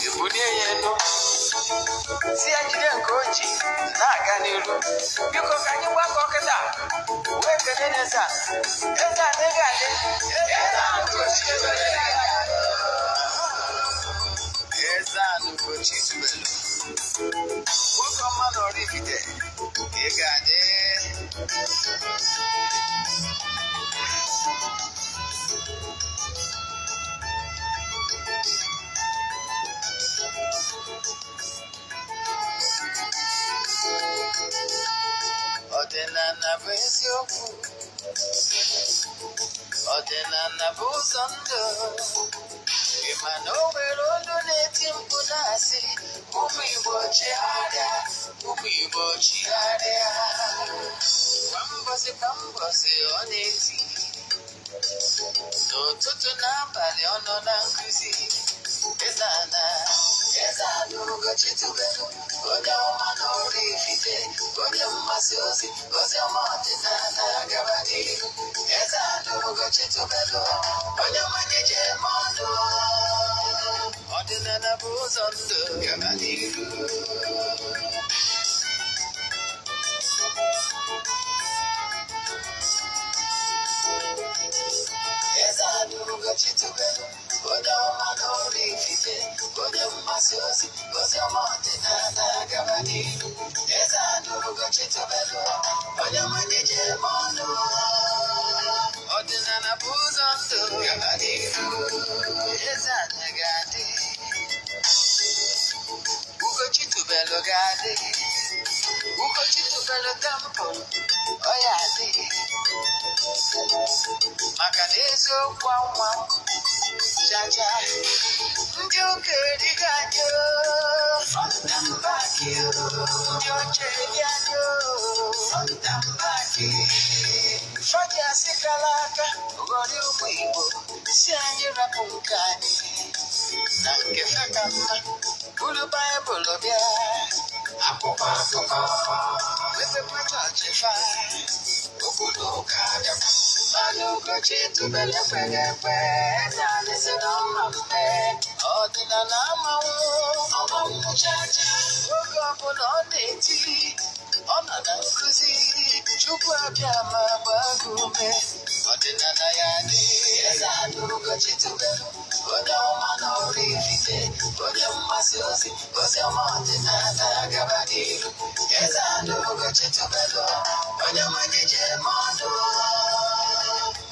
Ibudiyeno si ajire Ugochi na-aga n'iru. Biko ka anyị gbakọ kịta wee kelee Eze-ANA Ugochi Eze-ANA Ugochi tubelu. Nwoke ọma na oraifite ị ga-adị. Ọdịnala bụ eziokwu, ọdịnala bụ ụzọ ndụ. Ị ma na o nwere olu na-eti mkpu na-asị ụmụ Igbo chigharịa, ụmụ Igbo chigharịa. Kwa mbọsị ọ na-eti, n'ụtụtụ na abalị ọ nọ na nkuzi. Eze-ANA Ugochi tubelu, onye ọma na oraifite, onye mmasị ozi ọma ọdịnala gaba n'ihu. Eze-ANA Ugochi tubelu, onye mmanye je eme ọnụ. Ọdịnala bụ ụzọ ndụ gaba n'ihu. Eze-ANA Ugochi tubelu, onye ọma na oraifite, onye mmasị ozi ọma ọdịnala gaba n'ihu. Eze-ANA Ugochi tubelu, onye mmanye je eme ọnụ. Ọdịnala bụ ụzọ ndụ gaba n'ihu. Eze-ANA ga-adị, Ugochi tubelu ga-adị. Ugochi tubelu temple ọ ya adị, maka na eziokwu anwa jaja ndị ụka erighị anyị. Ndị ọcha eri anyị. Fọdụ asị kara aka ghọrọ ụmụ Igbo si anyị rapụ nke anyị na nke fa ka mma. Buru Baịbụl bịa, akwụkwọ akụkọ wepekwa chọọchị fa, obodo ụka bịakwa. Mana Ugochi tubelu ekweghị ekwe. Eze-ANA sị na ọma mpe, ọdịnala amanwụ chacha. Oge ọbụla ọ na-eti, ọ nọ na nkuzi. Chukwu abịa ma gbaa gị ume, ọdịnala ya dị. Eze-ANA Ugochi tubelu, onye ọma na oraifite, onye mmasị ozi ọma ọdịnala gaba n'ihu. Eze-ANA Ugochi tubelu, onye mmanye je eme ọnụ.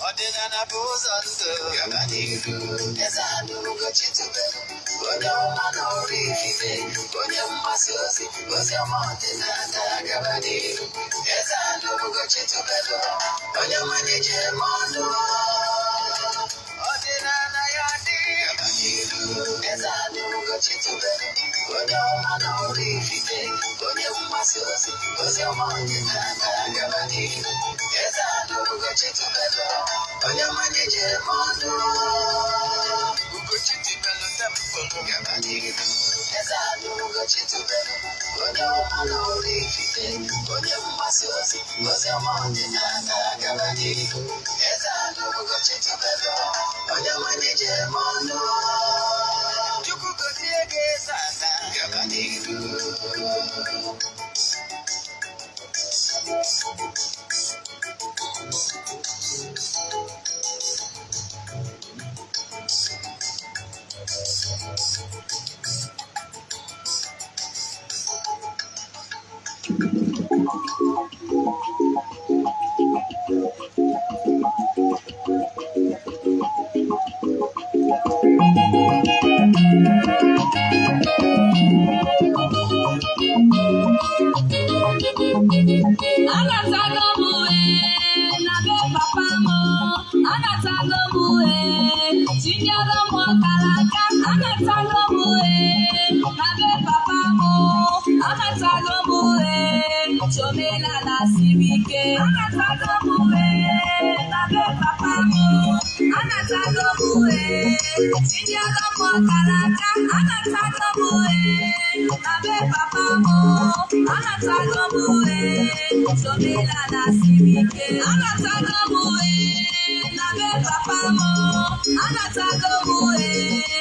Ọdịnala bụ ụzọ ndụ gaba n'ihu. Eze-ANA Ugochi tubelu, onye ọma na oraifite, onye mmasị ozi ọma ọdịnala gaba n'ihu. Eze-ANA Ugochi tubelu, onye mmanye je eme ọnụ. Ọdịnala ya dị gaba n'ihu. Eze-ANA Ugochi tubelu, onye ọma na oraifite, onye mmasị ozi ọma ọdịnala gaba n'ihu. Eze-ANA Ugochi tubelu, onye mmanye je eme ọnụ. Ugochi tubelu temple gaba n'ihu. Eze-ANA Ugochi tubelu, onye ọma na oraifite, onye mmasị ozi ọma ọdịnala gaba n'ihu. Eze-ANA Ugochi tubelu, onye mmanye je eme ọnụ. Chukwu gozie gị Eze-ANA gaba n'ihu.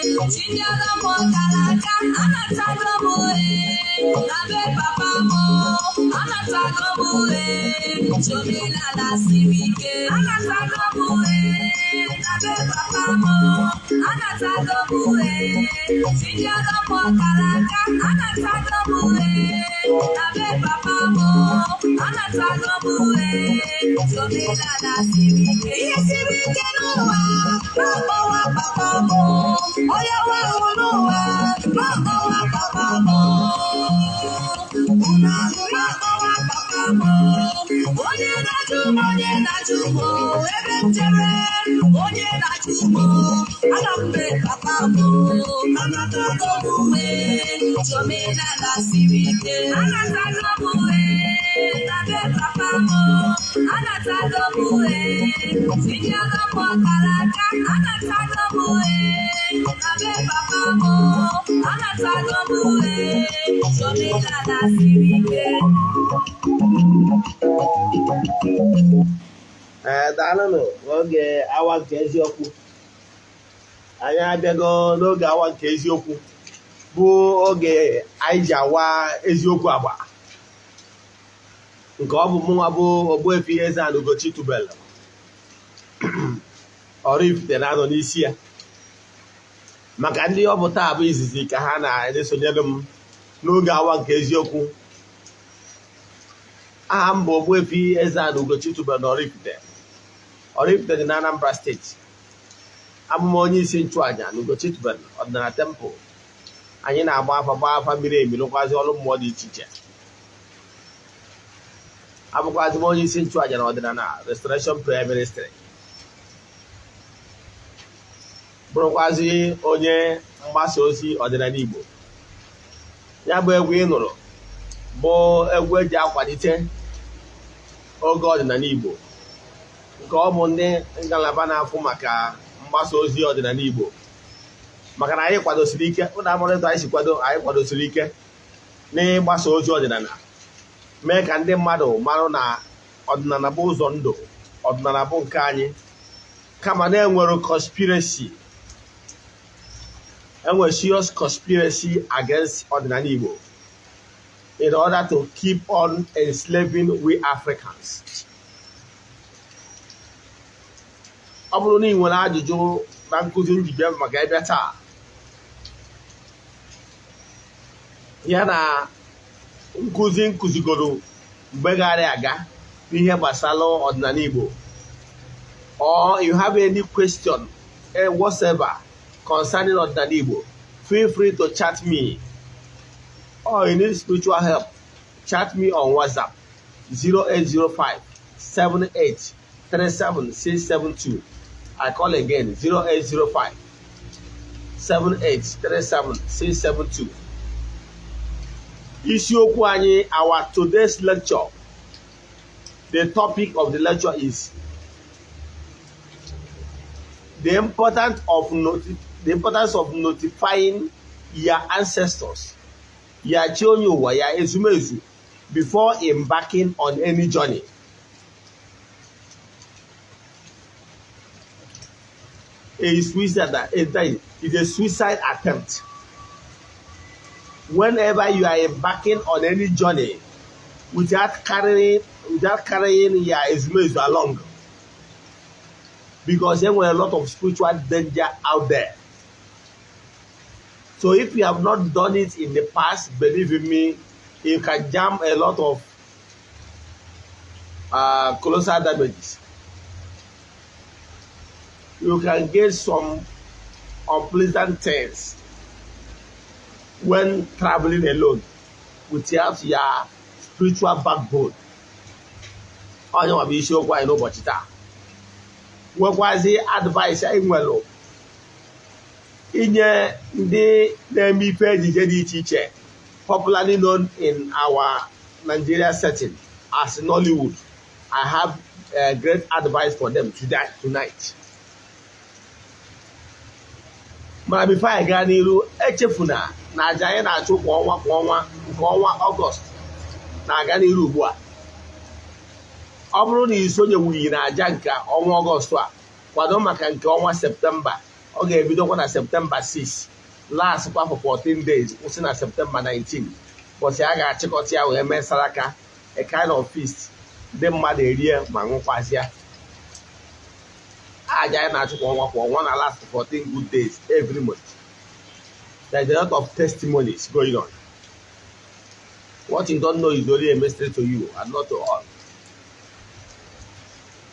Chinyere m ọkalaka anatago m na be papa m anatago m Omenala siri ike anatago m na be papa m anatago m Chinyere m ọkalaka anatago m na be papa m anatago m Omenala siri ike ihe siri ike n'ụwa akpọwa papa m onye nwe ahụ n'ụwa akpọwa papa m unu ahụrụ akpọwa papa m onye na-ajụ m ebe m jere onye na-ajụ m aga m be papa m anatago m Omenala siri ike anatago m na be papa m anatago m Chinyere m ọkalaka anatago m na be papa m anatago m Omenala siri ike. Daalụnụ n'oge awa nke eziokwu. Anyị abịago n'oge awa nke eziokwu bụ oge anyị ji awa eziokwu agba nke ọ bụ mụnwa bụ Ogbuefi EZE-ANA Ugochi tubelu oraifite na-anọ n'isi ya maka ndị ọ bụ taa bụ izizi ka ha na-esonyere m n'oge awa nke eziokwu. Aha m bụ Ogbuefi EZE-ANA Ugochi tubelu na oraifite dị na Anambra steeti. Abụ m onye isi nchụaja na Ugochi tubelu ọdịnala tempụl. Anyị na-agba afa mmiri emi rụkwazi ọrụ mmụọ dị iche iche. Abụkwazi m onye isi nchụaja na ọdịnala restoration prayer ministry. Bụrụkwazi onye mgbasa ozi ọdịnala Igbo. Ya bụ egwu ị nụrụ bụ egwu eji akwalite oge ọdịnala Igbo nke ọ bụ ndị ngalaba na-afụ maka mgbasa ozi ọdịnala Igbo maka na anyị kwadosiri ike ụlọ amụrịta anyị si kwado anyị kwadosiri ike n'ịgbasa ozi ọdịnala mee ka ndị mmadụ marụ na ọdịnala bụ ụzọ ndụ ọdịnala bụ nke anyị kama na-enwere conspiracy enwere serious conspiracy against ọdịnala Igbo in order to keep on enslaving we Africans. Ọ bụrụ na ị nwere ajụjụ na nkụzi njibia maka ebe taa ya na nkụzi nkụzigoro mgbe gara aga n'ihe gbasara ọdịnala Igbo, or you have any question whatsoever concerning ọdịnala Igbo, feel free to chat me. Or you need spiritual help, chat me on WhatsApp 0805 78 37 672. I call again 0805 78 37 672. Isiokwu anyị, our today's lecture, the topic of the lecture is the importance of notifying your ancestors, your chonyowa, your Ezumezu, before embarking on any journey. A suicide is a suicide attempt. Whenever you are embarking on any journey without carrying your Ezumezu along, because there were a lot of spiritual danger out there. So if you have not done it in the past, believe in me, you can jam a lot of colossal damages. You can get some unpleasant things when traveling alone without your spiritual backbone. Onye nwa bụ isiokwu anyị n'ụbọchị taa. Nwekwazi advice anyị nwere inye ndị na-eme ife ejije dị iche iche, popularly known in our Nigeria setting as Nollywood. I have great advice for them tonight. Mana before I gaa n'iru, echefuna na aja anyị na-achụ kwa ọnwa nke ọnwa Ọgọst na-aga n'iru ugbu a. Ọ bụrụ na isonye wuyi na aja nke ọnwa Ọgọst a, kwado maka nke ọnwa Septemba Okay, we don't want a September 6. Last for 14 days, what's in September 19. But I got check out here with Saraka, a kind of feast. Them mad area, Mango Pazia. I got one last 14 good days every month. There's a lot of testimonies going on. What you don't know is only a mystery to you and not to all.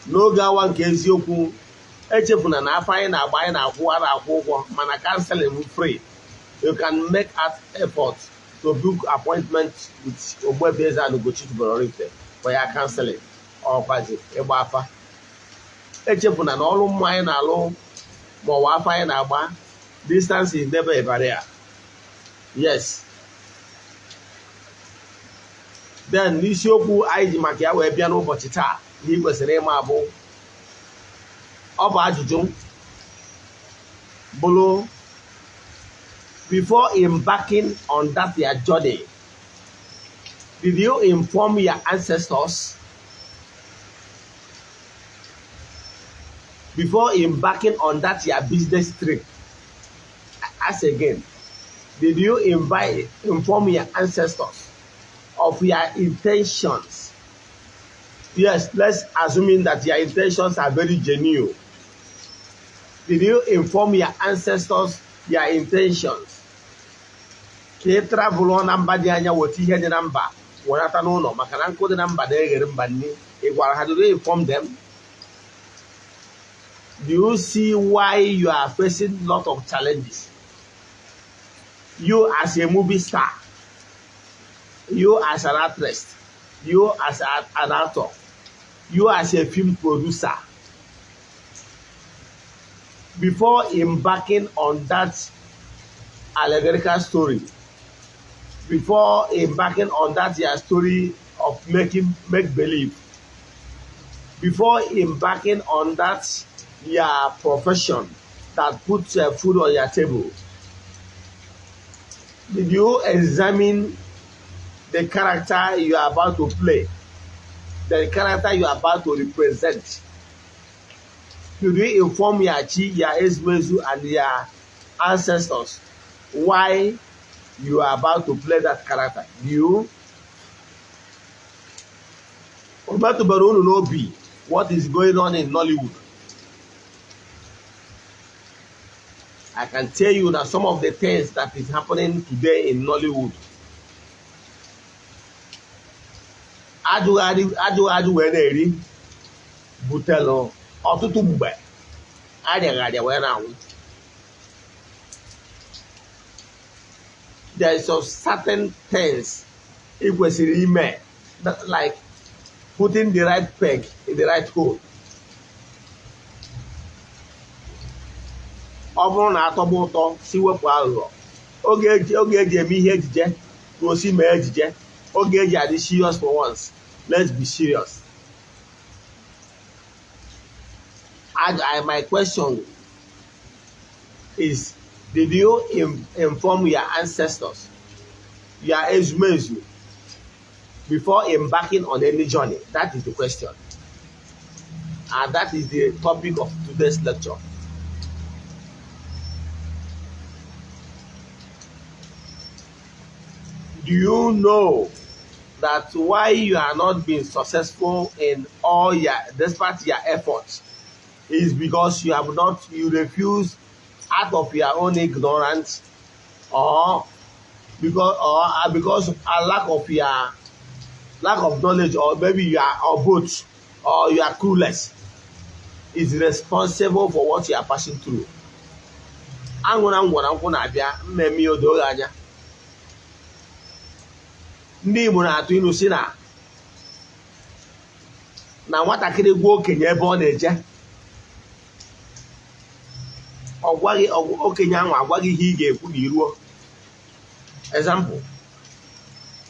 No one case you echefuna na afọ anyị na-agba anyị na-akwụ ụgwọ mana canceling free. You can make an effort to book appointment with Ogbuefi EZE-ANA Ugochi to oraifite for your canceling or kwazi ịgba afa. Echefuna na ọrụ mmụọ anyị na-alụ ma ọwa afọ anyị na-agba. Distance is never a barrier. Yes. Then n'isiokwu anyị ji maka ya wee bịa n'ụbọchị taa ihe kwesịrị ịma abụ ọ bụ ajụjụ bụrụ before embarking on that your journey, did you inform your ancestors? Before embarking on that your business trip, ask again, did you inform your ancestors of your intentions? Yes, let's assume that your intentions are very genuine. Did you inform your ancestors your intentions? Can you travel on number the anya what you had the number? One at no, Macaran code the number there, how do you inform them? Do you see why you are facing a lot of challenges? You as a movie star, you as an actress, you as an actor, you as a film producer, before embarking on that allegorical story, before embarking on that your story of make believe, before embarking on that your profession that puts food on your table, did you examine the character you are about to play, the character you are about to represent? Did you inform your Ezumezu and your ancestors why you are about to play that character? You about to know what is going on in Nollywood. I can tell you that some of the things that is happening today in Nollywood. Ajụ wee na-eri butelu ọtụtụ mgbe arịagharịa wee na-anwụ. There is some certain things ị kwesịrị ime, like putting the right peg in the right hole. Ọ bụrụ na atọgbu ụtọ si wepụ aghụghọ, oge eji eme ihe ejije ka o si mee ejije, oge eji adị serious for once. Let's be serious. My question is, did you inform your ancestors, your Ezumezu, before embarking on any journey? That is the question. And that is the topic of today's lecture. Do you know that why you are not being successful in all your, despite your efforts, is because you refuse out of your own ignorance, or because a lack of knowledge, or maybe you are, or both, or you are clueless, is responsible for what you are passing through. Ndị Igbo na-atụ ilu si na nwatakịrị gwa okenye ebe ọ na-eje, okenye ahụ agwaghị ihe ị ga-ekwu na iruo. Example,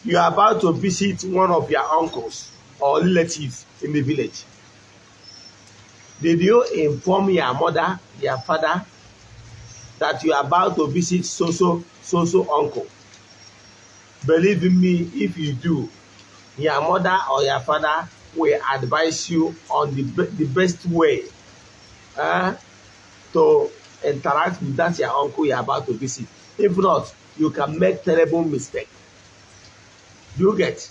you are about to visit one of your uncles or relatives in the village. Did you inform your mother, your father, that you are about to visit so uncle? Believe me, if you do, your mother or your father will advise you on the best way to interact with that your uncle you're about to visit. If not, you can make terrible mistake. You get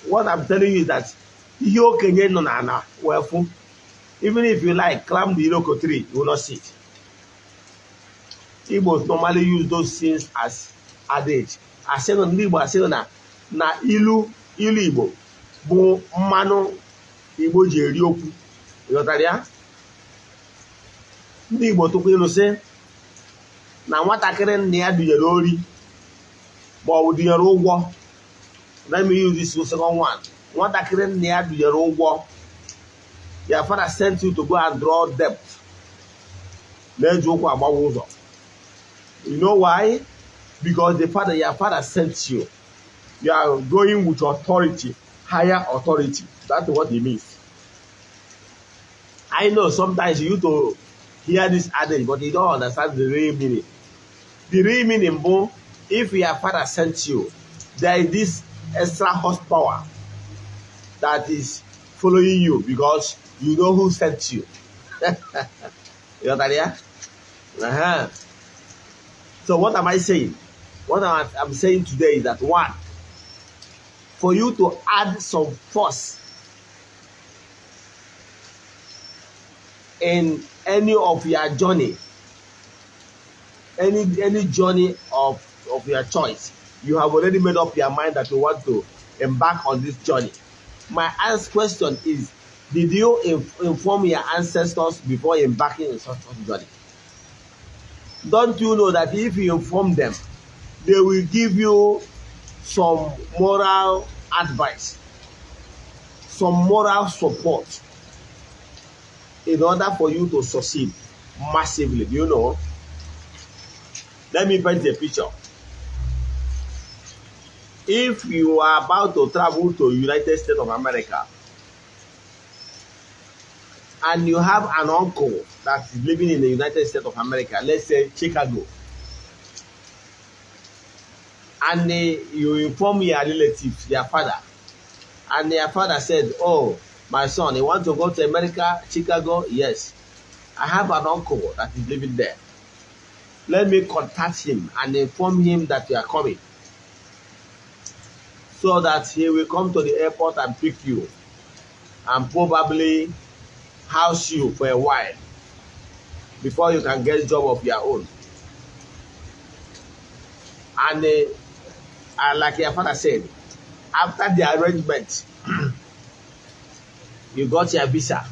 what I'm telling you is that you can get no well, even if you like climb the iroko tree, you will not see it. Igbos normally use those things as adage. Asị ndị Igbo asị na ilu Igbo bụ mmanụ Igbo ji eri okwu. Ịghọtara ya? Ndị Igbo tụkwa ilu sị na nwatakịrị nna ya dụnyere ori ma ọ bụ dụnyere ụgwọ. Let me use this second one. Nwatakịrị nna ya dụnyere ụgwọ. Your father sent you to go and draw debt. Na-eji ụkwụ agbawa ụzọ. You know why? Because your father sent you. You are going with authority, higher authority. That's what it means. I know sometimes you to hear this adage, but you don't understand the real meaning. The real meaning, boom, if your father sent you, there is this extra horsepower that is following you because you know who sent you. You understand? Uh-huh. So what am I saying? What I'm saying today is that one, for you to add some force in any of your journey, any journey of your choice, you have already made up your mind that you want to embark on this journey. My question is, did you inform your ancestors before embarking on such a journey? Don't you know that if you inform them, they will give you some moral advice, some moral support in order for you to succeed massively? Do you know? Let me paint a picture. If you are about to travel to United States of America and you have an uncle that is living in the United States of America, let's say Chicago, and you inform your relatives, your father, and your father said, oh, my son, you want to go to America, Chicago? Yes. I have an uncle that is living there. Let me contact him and inform him that you are coming, so that he will come to the airport and pick you and probably house you for a while before you can get a job of your own. And like your father said, after the arrangement, you got your visa.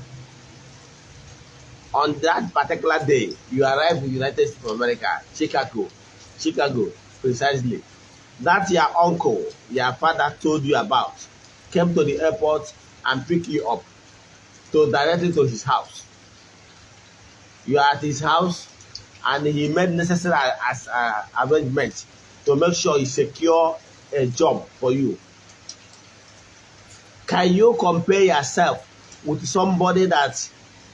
On that particular day, you arrived in the United States of America, Chicago, precisely. That your uncle, your father told you about, came to the airport and picked you up to directly to his house. You are at his house, and he made necessary arrangements to make sure he secure a job for you. Can you compare yourself with somebody that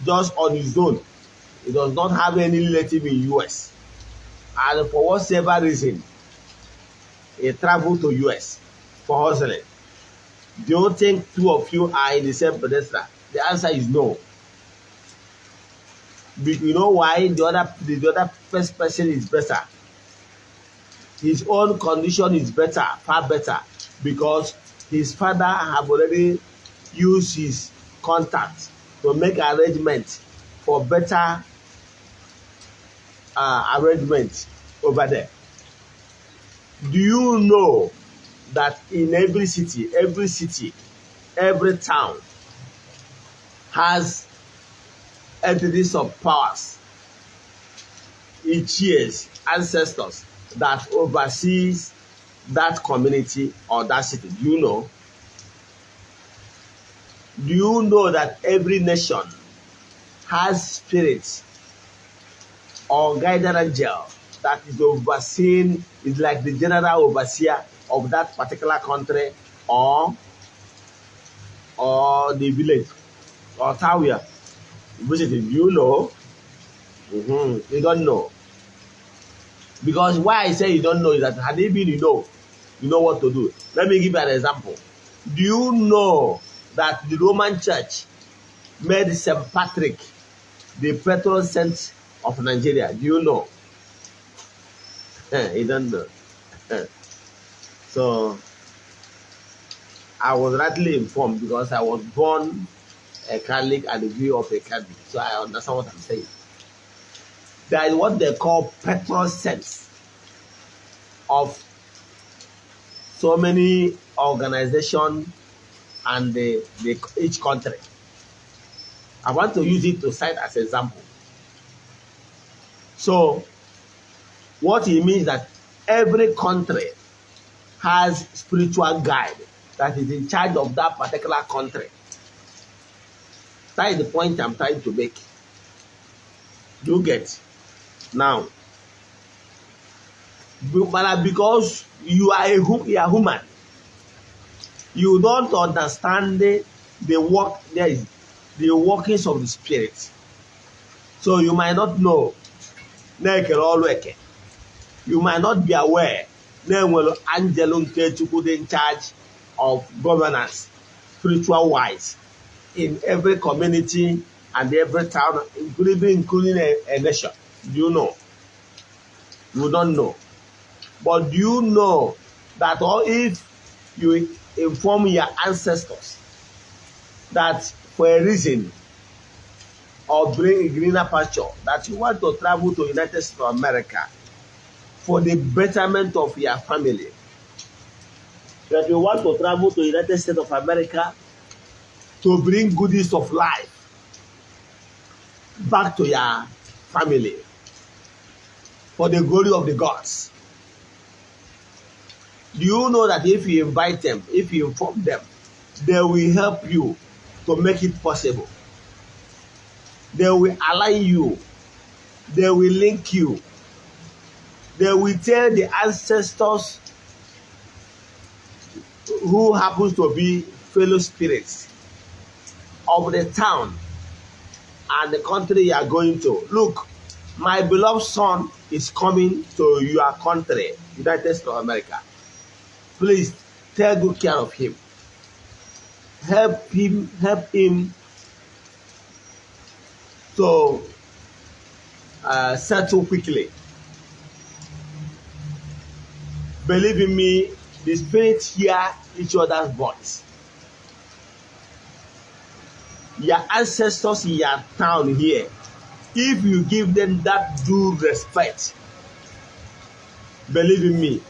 just on his own, he does not have any relative in US, and for whatever reason, he traveled to US for hustling? Do you think two of you are in the same pedestal? The answer is no. You know why? The other first person is better. His own condition is better, far better, because his father have already used his contact to make arrangements for better arrangements over there. Do you know that in every city, every town has entities of powers, each year's ancestors that oversees that community or that city? Do you know? Do you know that every nation has spirits or guardian angel that is overseen, is like the general overseer of that particular country or the village or town you visited? You know? You don't know. Because why I say you don't know is that had it been you know what to do. Let me give you an example. Do you know that the Roman Church made St. Patrick the petrol cent of Nigeria. Do you know? You don't know. So I was rightly informed because I was born a Catholic and grew up a Catholic. So I understand what I'm saying. There is what they call petrol cents of so many organizations and each country. I want to use it to cite as an example. So what it means that every country has spiritual guide that is in charge of that particular country. That is the point I'm trying to make. You get now. But because you are a human, you don't understand the workings of the spirit. So you might not know. You might not be aware. Angelo in charge of governance, spiritual wise, in every community and every town, including a nation. Do you know? You don't know. But do you know that or if you inform your ancestors that for a reason or bring a greener pasture, that you want to travel to United States of America for the betterment of your family, that you want to travel to United States of America to bring goodies of life back to your family for the glory of the gods. Do you know that if you invite them, if you inform them, they will help you to make it possible? They will align you. They will link you. They will tell the ancestors who happens to be fellow spirits of the town and the country you are going to. Look, my beloved son is coming to your country, United States of America. Please take good care of him. Help him to settle quickly. Believe in me, the spirits hear each other's voice. Your ancestors in your town here, if you give them that due respect, believe in me,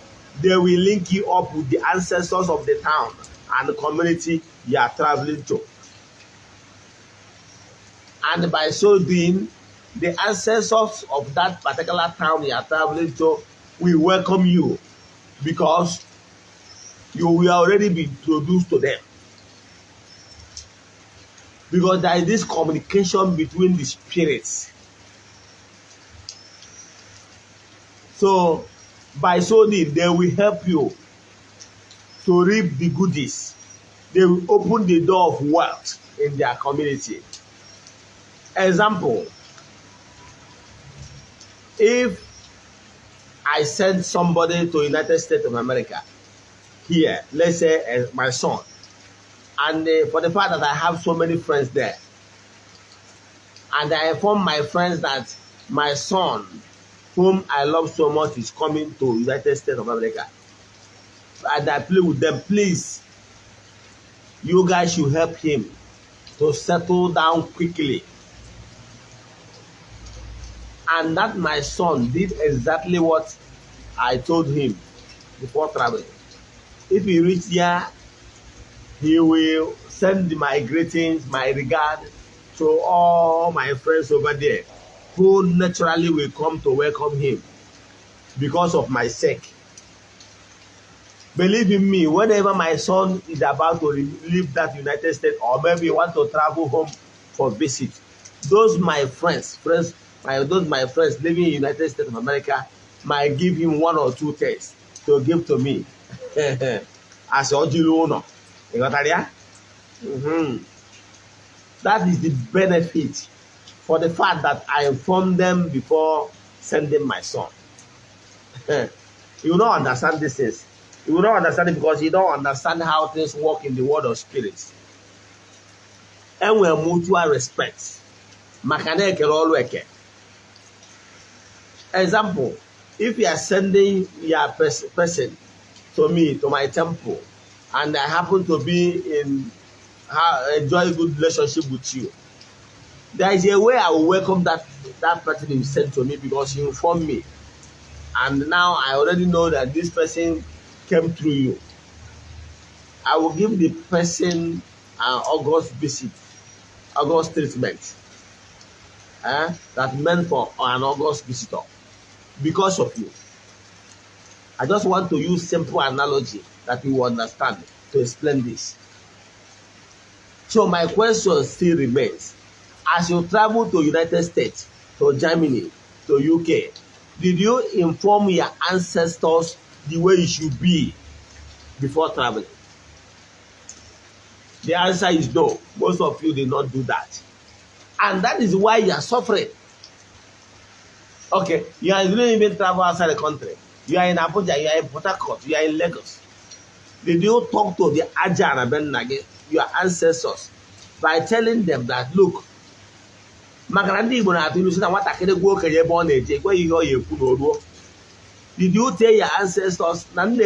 they will link you up with the ancestors of the town and the community you are traveling to. And by so doing, the ancestors of that particular town you are traveling to will welcome you because you will already be introduced to them. Because there is this communication between the spirits. So, by so doing, they will help you to reap the goodies. They will open the door of wealth in their community. Example, if I send somebody to United States of America, here, let's say my son, and for the fact that I have so many friends there, and I inform my friends that my son, whom I love so much, is coming to United States of America, and I plead with them, please, you guys should help him to settle down quickly. And that my son did exactly what I told him before traveling. If he reaches here, he will send my greetings, my regard to all my friends over there who naturally will come to welcome him because of my sake. Believe in me, whenever my son is about to leave that United States or maybe want to travel home for visit, those my friends living in United States of America might give him 1 or 2 things to give to me as Ojilu. You got that? That is the benefit for the fact that I informed them before sending my son. You don't understand this things. You will not understand it because you don't understand how things work in the world of spirits. And we have mutual respect. Makane kerolu eke. Example, if you are sending your person to me, to my temple, and I happen to be enjoy a good relationship with you, there is a way I will welcome that person you sent to me because you informed me. And now I already know that this person came through you. I will give the person an August visit, August treatment. That meant for an August visitor because of you. I just want to use simple analogy that you will understand to explain this. So my question still remains. As you travel to United States, to Germany, to UK, did you inform your ancestors the way it should be before traveling? The answer is no. Most of you did not do that. And that is why you are suffering. Okay, you didn't even travel outside the country. You are in Abuja, you are in Port Harcourt, you are in Lagos. Did you talk to the Aja and Abenage, your ancestors, by telling them that, look, did you tell your ancestors Ana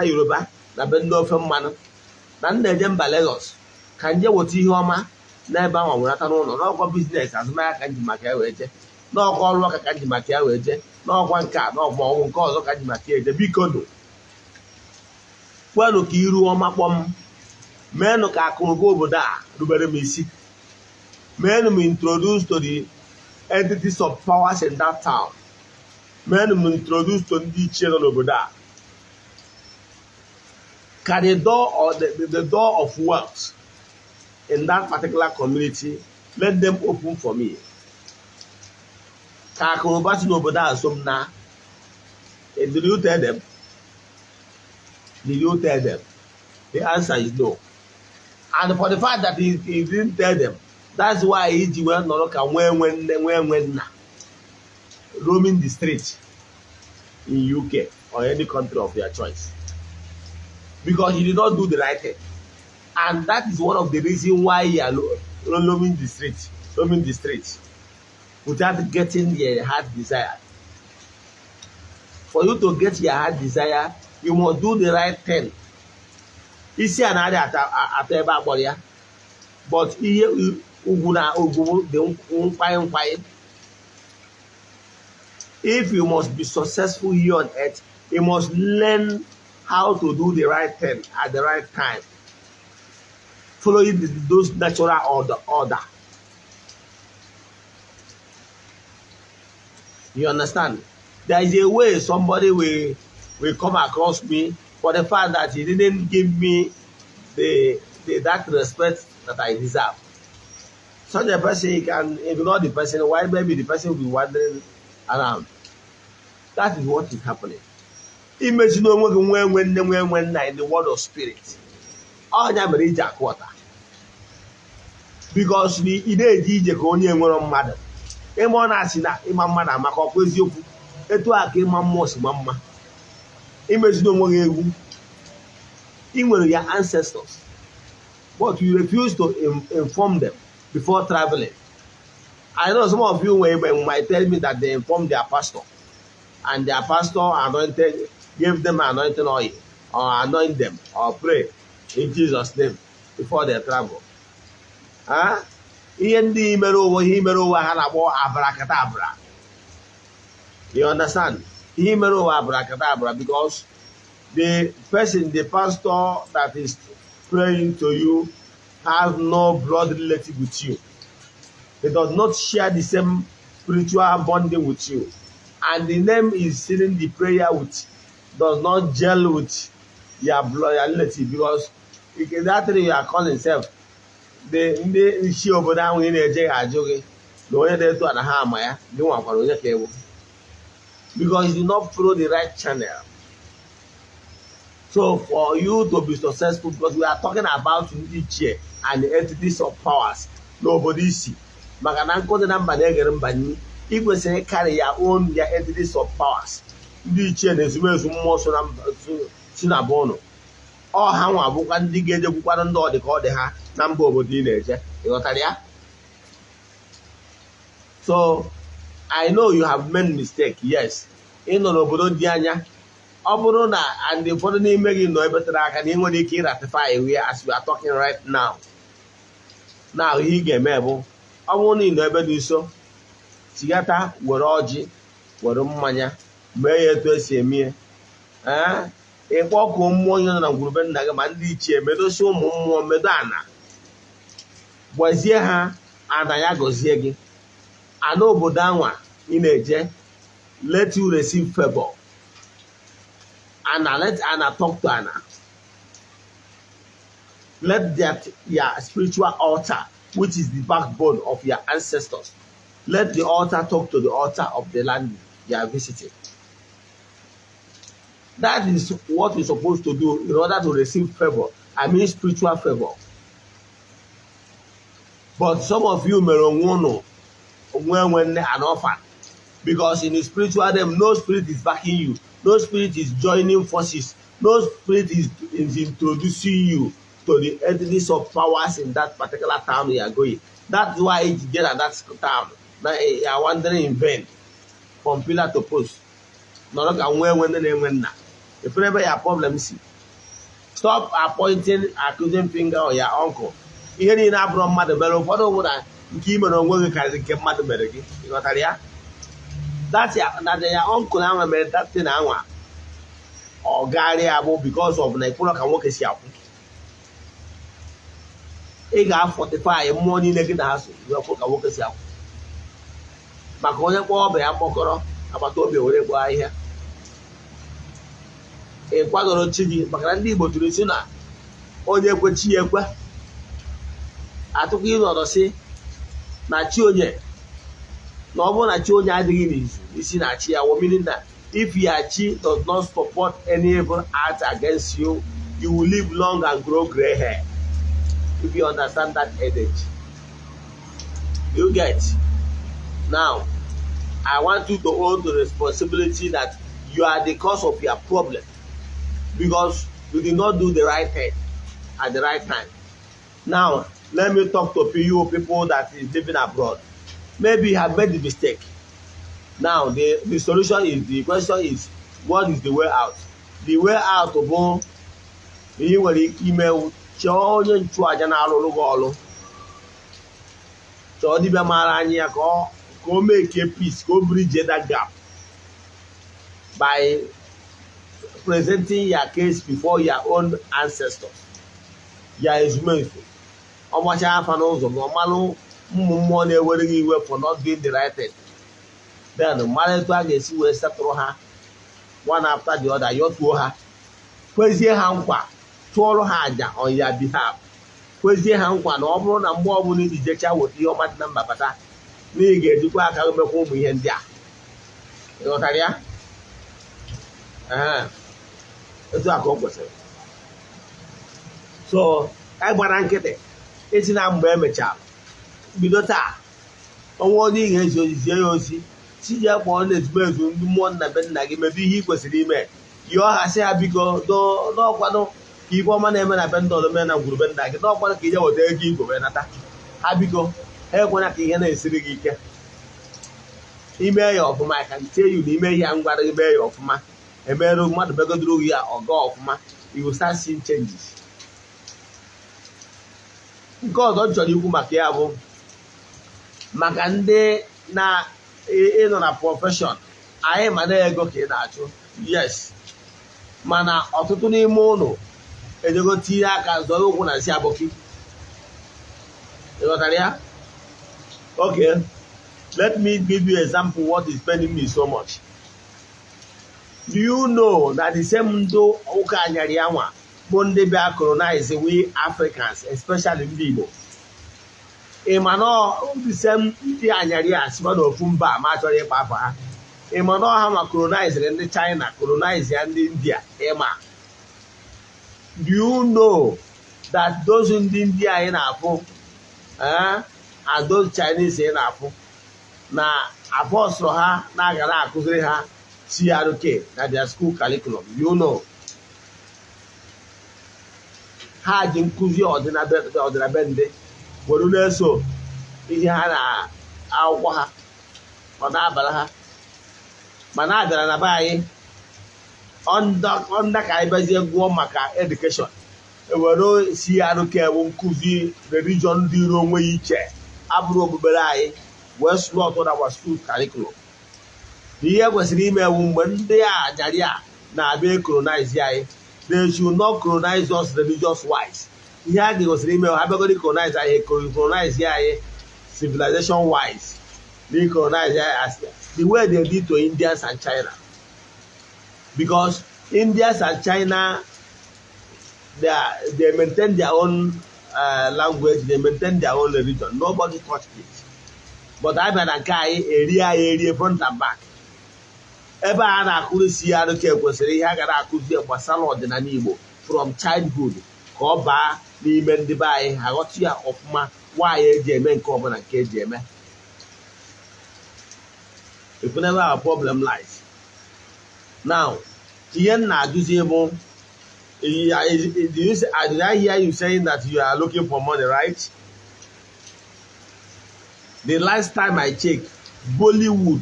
Yoruba na bendo femano na ndeje mba Lagos ka nje woti ihe ọma na ebe ahụ nwere no n'ọkwa business azụmahịa ka nji maka ewe je n'ọkwa ọrụ aka ka nji maka ewe je n'ọkwa nka n'ọkwa ọnwụ nke ọzọ ka nji maka eje biko no kwenu ka iru ọma kpọm meenụ ka akụrụgo obodo a rubere m isi. Men will introduce to the entities of powers in that town. Men will introduce to the children over there. Can the door or the door of wealth in that particular community, let them open for me. Kakurubati over there somna. Did you tell them? Did you tell them? The answer is no. And for the fact that he didn't tell them, that's why he went when roaming the street in UK or any country of your choice. Because he did not do the right thing. And that is one of the reasons why you are roaming the street without getting your heart desire. For you to get your heart desire, you must do the right thing. But if you must be successful here on earth, you must learn how to do the right thing at the right time, following those natural order. You understand? There is a way somebody will come across me for the fact that he didn't give me that respect that I deserve. Such a person, you can ignore the person, while maybe the person will be wandering around. That is what is happening. Imagine when in the world of spirit. All them reach a quarter. Because the idea DJ only one mother. Emon asina, Imam Madam, Makopu, Etua came Mamos, Mamma. Imagine even your ancestors. But you refuse to inform them before traveling. I know some of you might tell me that they informed their pastor, and their pastor gave them anointing oil, or anoint them, or pray in Jesus' name before they travel. You understand? Because the person, the pastor that is praying to you, has no blood relative with you. He does not share the same spiritual bonding with you. And the name is saying the prayer with does not gel with your blood relative, because that thing you are calling yourself. The she over there when they joke, the way they do at the hammer, they want for the because you do not follow the right channel. So for you to be successful, because we are talking about each year and the entities of powers, nobody see. Magananko the number they if we say carry your own their entities of powers, each year is more so sinabono. Or how I book and dig the one door they call the number of teenager. You got So I know you have made mistake, yes. In obodo dị anya, ọ bụrụ na and ụfọdụ n'ime gị nọ ebe tere aka na ị nwere ike ratify we as we are talking right now. Now ihe ị ga-eme bụ ọ bụrụ na ị nọ ebe dị nso, tigata were ọjị were mmanya mee ya etu esi eme ya. Ịkpọ ọkụ mmụọ onye nọ na ngwurube nna gị ma ndị ichie medosi ụmụ mmụọ medo ana gwazie ha ana ya gọzie gị. Ana obodo anwa ị na-eje, let you receive favor. Ana, let Ana talk to Ana. Let that your spiritual altar, which is the backbone of your ancestors, let the altar talk to the altar of the land you are visiting. That is what you're supposed to do in order to receive favor. I mean spiritual favor. But some of you may not know when an orphan. Because in the spiritual realm, no spirit is backing you. No spirit is joining forces. No spirit is introducing you to the entities of powers in that particular town you are going. That's why you get at that town. Now you are wandering in vain from pillar to post. No, if you never have problems, stop appointing accusing finger on your uncle. Ihe niile abụrụ mmadụ mere ụfọdụ ụmụna nke ime na onwe gị karịrị nke mmadụ mere gị. Ịghọtara ya? That's ya uncle ahụ mere that thing ahụ ọ gaarịa abụ because of na ịkpụrụ ka nwoke si akwụ. Ị ga-fortify mmụọ niile gị na ha so ịkpụrụ ka nwoke si akwụ. Maka onye kpọọ ọbịa ya kpọkọrọ agbata obi were gbaa ahịhịa. Ị kwadoro chi gị maka na ndị Igbo tụrụ isi na onye ekwe chi ya ekwe. Atụkwa ịnọdụ si na chi onye na ọ bụrụ na chi onye adịghị n'izu isi na chi ya, meaning that if your chi does not support any evil act against you, you will live long and grow gray hair. If you understand that adage, you get. Now, I want you to own the responsibility that you are the cause of your problem because you did not do the right thing at the right time. Now, let me talk to you people that is living abroad. Maybe you have made the mistake. Now, the solution is, the question is, what is the way out? The way out of all, you will email children to a general golo. So, the Bamarania go make a peace, go bridge that gap by presenting your case before your own ancestors. Your Ezumezu. How much half an hour normal money wearing you for not doing the right thing. Then the mother is you will settle her one after the other. You to her. Where's your handqua? Twirl her on your behalf. Where's your handqua? No more and more will need the child with your mat number, but I need to get to back home in there. You know what I mean? It's a composite. So, I want to get it. It's in a child. Bidota. On one thing is your see ya one is better to more than maybe he was in email. You are say because no one keep one name and a bend on the men and would bend like no one can go there. Give away another. Habigo, help when I can a city. Email of my can tell you the email young brother email of my a better mother beggar drew ya or go off my you will start seeing changes. God don't tell you Makiabo Makande na in on a profession. I am an ego kenacho. Yes. Mana otutuni mono. And you go tia can do when I see a boki. You got area? Okay. Let me give you an example what is spending me so much. Do you know that the same do Okanyariama Bonde Bia colonize we Africans, especially in Igbo? Emmanuel the same the Anyaria, small of Fumba, Matori Papa. Emmanuel Hama colonized in the China, colonized in India. Emma. Do you know that those in India in Apo and those Chinese in Apo? Na apostle ha na gara akuziri ha CRK na their school curriculum. You know. Ha ji nkuzi ọdịnabende were na-eso ihe ha na akwụkwọ ha ọ na-abara ha mana a bịara na be anyị onda ka anyị bịazie gụọ maka edukeshọn ewere si ya arụka ewu nkụzi religion dị ire onwe ya iche abụrụ okpukpere anyị wee slọt our school curriculum ihe kwesịrị ime ewu mgbe ndị a jari a na-abịa colonize anyị they should not colonize us religious wise ihe a ga-ekwesịrị ime ha bịagoro colonize anyị colonize anyị civilization wise they colonize anyị as the way they did to Indians and China because Indians and China they maintain their own language, they maintain their own religion. Nobody touched it. But I been a guy area front and back. Ebe a na-akụzi ya arụke kwesịrị ihe a gara akụzi gbasara ọdịnala Igbo from childhood ka ọ baa n'ime ndị be anyị ha ghọta ya ọfụma nwaanyị eji eme nke ọbụla nke eji eme. If never our problem lies. Now, ihe m na-ajụzi bụ did I hear you saying that you are looking for money, right? The last time I checked, Bollywood,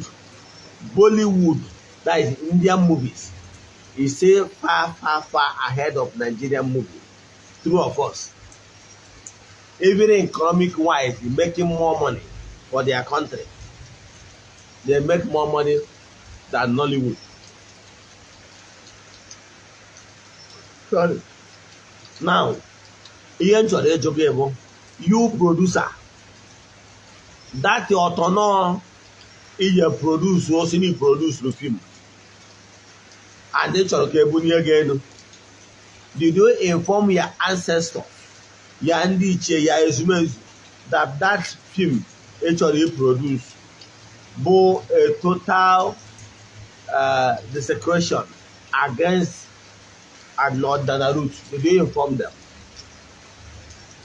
that is Indian movies, is still far ahead of Nigerian movies. True of us. Even economic wise, they're making more money for their country. They make more money than Nollywood. Sorry. Now, ihe m chọrọ ịjụ gị bụ you producer that ọtọnọ ije produce osi na produce the film and ị chọrọ ka ebunye gị elu did you inform your ancestors ya ndị ichie ya ezumezu that film ị chọrọ produce bụ a total desecration against and not the root? Did you inform them?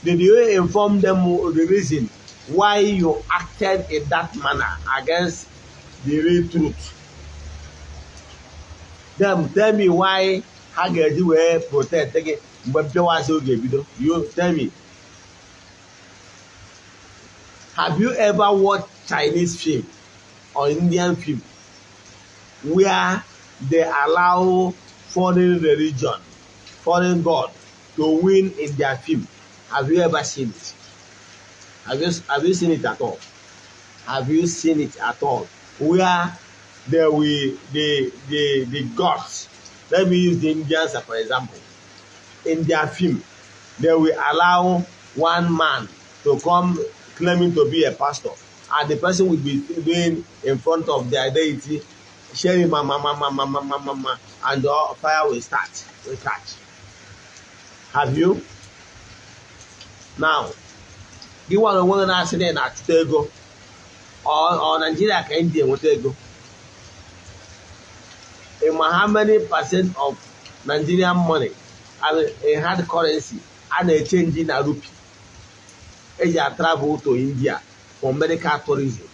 Did you inform them the reason why you acted in that manner against the real truth? Them tell me why ha ga-eji wee protect gị mgbe mpịawasị oge ebido. You tell me. Have you ever watched Chinese film or Indian film where they allow foreign religion, foreign god to win in their film? Have you ever seen it? Have you seen it at all? Have you seen it at all? Where there will the gods, let me use the Indians for example. In their film, they will allow one man to come claiming to be a pastor, and the person will be doing in front of their deity, sharing mama, and the fire will start, will catch. Have you? Now, you want to want to ask them at Tego or Nigeria can India with Tego? How many percent of Nigerian money, I mean, a hard currency, and a change in a rupee? As you travel to India for medical tourism,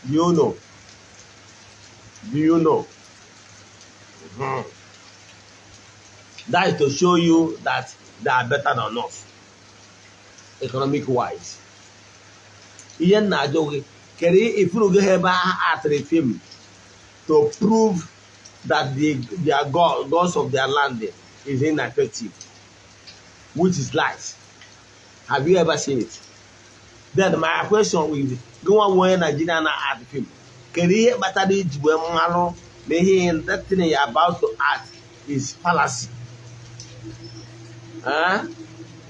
do you know? Do you know? That is to show you that they are better than us, economic wise. Ian Najogi, if you go have a film to prove that their gods of their land is ineffective, which is lies. Have you ever seen it? Then my question will go on when Nigerian art film. Can you better that thing you're about to act is fallacy?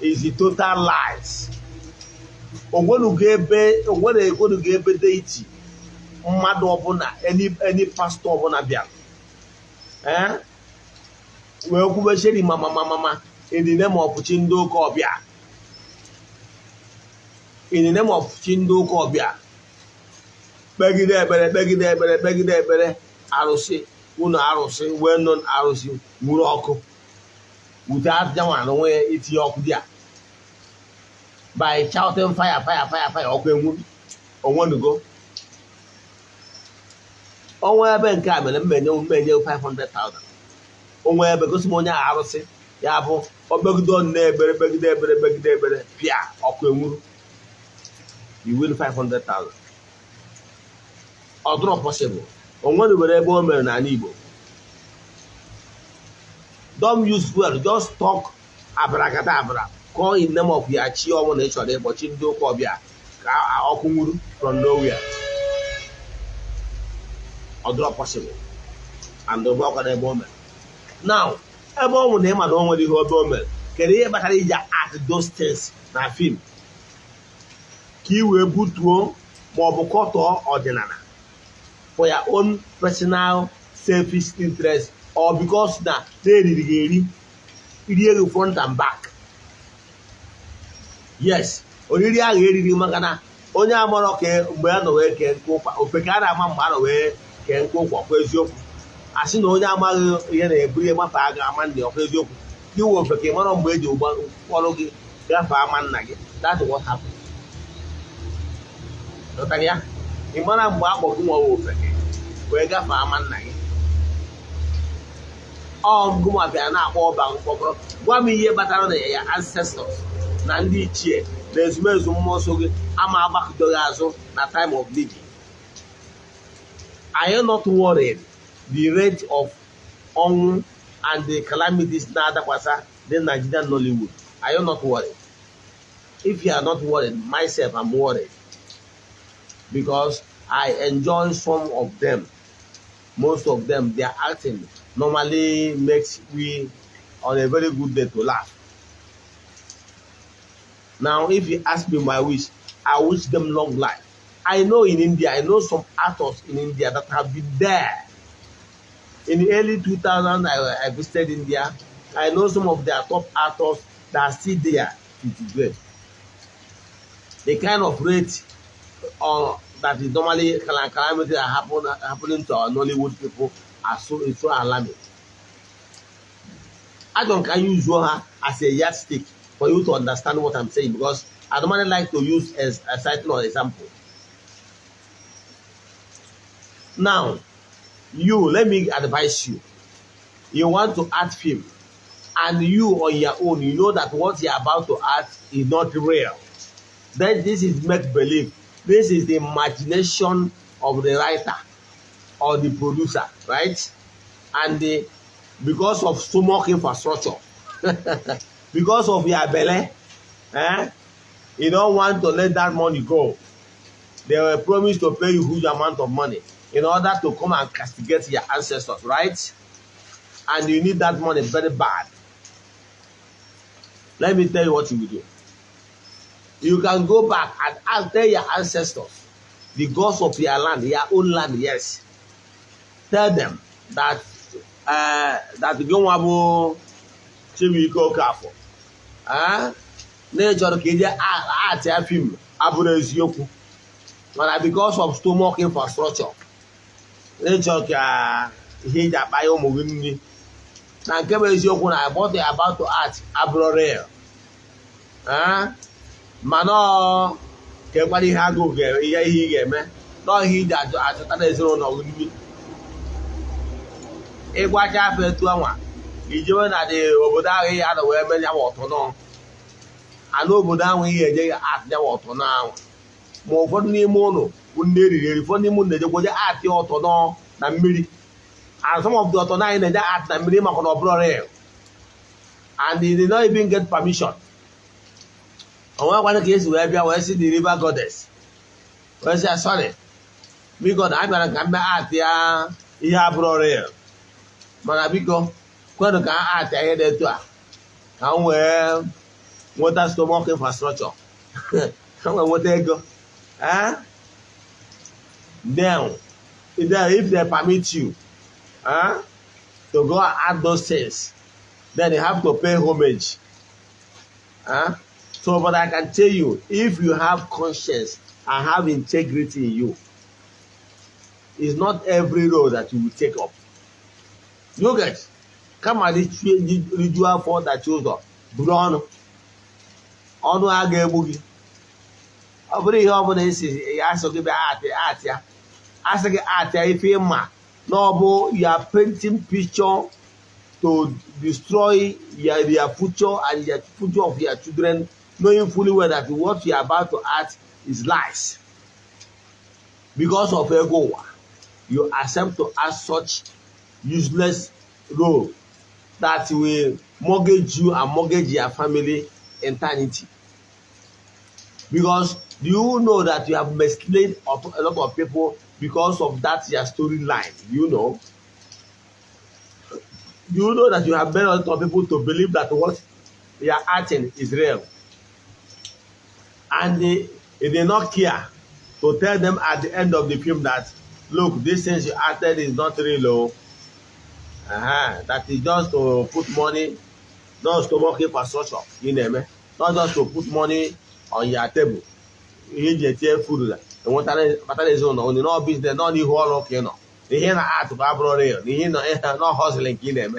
Is the total lies? Or when you get deity, any pastor wanna be. Well, who was sharing mama in the name of Chindo Kobia. In the name of Chindo Kobia. Beggy there, Arosi, Una Arosi, well known Arosi, Muroko. Without them, I know where it's your dia. By shouting fire, okay, or want to go. Oh, where Ben Carmen and men 500,000. Oh, where because Monia Arosi, Yabo, or Begdon, Beggy, Pia, or you win 500,000. Or not possible. On one able man and Igbo. Don't use fuel, just talk abracadabra. Call in name of Yachi or nation, but Chindo Kobia Okumuru from nowhere. Or not possible. And the work of the woman. Now, a woman name and only the woman. Can you ever at those things? Na film. Ki we put one Mobokoto or Denana for your own personal selfish interest or because na they really front and back. Yes, only I really magana. Only I'm okay, where no way can go. Opekara Mamma way can go for Quesio. As you know, I'm a Brima Paga Mandi of Quesio. You will become one of you follow the Gafa Nugget. That's what happened. Notanya, in one of Mabo, where Gafa Nugget. Oh, Gumabiana or Bangkok. 1 year better on the ancestors. Nandi Chie, there's Ezumezu, Ama Doyazo, na time of living. I am not worried the rate of on and the calamities that was the Nigerian Nollywood. I am not worried. If you are not worried, myself, I'm worried. Because I enjoy some of them. Most of them, their acting normally makes me on a very good day to laugh. Now, if you ask me my wish, I wish them long life. I know in India, I know some actors in India that have been there. In the early 2000s, I visited India. I know some of their top actors that are still there today. The kind of rate that is normally calamity that happening to our Nollywood people is so alarming. I don't can use her as a yardstick for you to understand what I'm saying because I normally like to use as a citing or example. Now, let me advise you. You want to act film, and you on your own, you know that what you're about to act is not real. Then this is make believe. This is the imagination of the writer or the producer, right? And because of stomach infrastructure, because of your belly, you don't want to let that money go. They were promised to pay you a huge amount of money in order to come and castigate your ancestors, right? And you need that money very bad. Let me tell you what you will do. You can go back and tell your ancestors, the gods of your land, your own land, yes. Tell them that you don't want to go careful. Nature Kenya art film Abures Yoku. But because of stomach infrastructure, nature hit that by Omogini. Now, Kebes Yoku, I bought about to art Abrore. Mano, Kebali Hago, he man. Not he that at his own of me. A watch after 2 hours. He joined at the Obodari other women I want to know. I know Bodan here at the water now. More funny mono, wouldn't really funny moon that was at the auto than Miri. And some of the auto nine and that at the Mirima on Obrore. And they did not even get permission. On one case, where see the river goddess. Well, sorry. Because I'm going to come back at the Yabrore. Manabiko, quite a car at the head of the tour. Where water stomach infrastructure. Come on, what they go. Now, if they permit you to go at those things, then you have to pay homage. So, but I can tell you, if you have conscience and have integrity in you, it's not every road that you will take up. Look at, come at this ritual for that chose up. Bruno. Ọnụ aga egbu gị ọ bụrụ ihe ọbụla esi asọ gị bịa art ya asị gị art ya ife mma na ọ bụ you are painting picture to destroy their future and the future of your children, knowing fully well that what you are about to art is lies because of ego. you accept to act such useless role that will mortgage you and mortgage your family eternity. Because do you know that you have misled a lot of people because of that your storyline? You know that you have made a lot of people to believe that what they are acting is real, and they did not care to tell them at the end of the film that, look, this thing you acted is not real. That is just to put money, not to work infrastructure, not just to put money on your table. You just food. And what is on no business, not the whole of you know. The here art to Babro real, the here not hustling in them.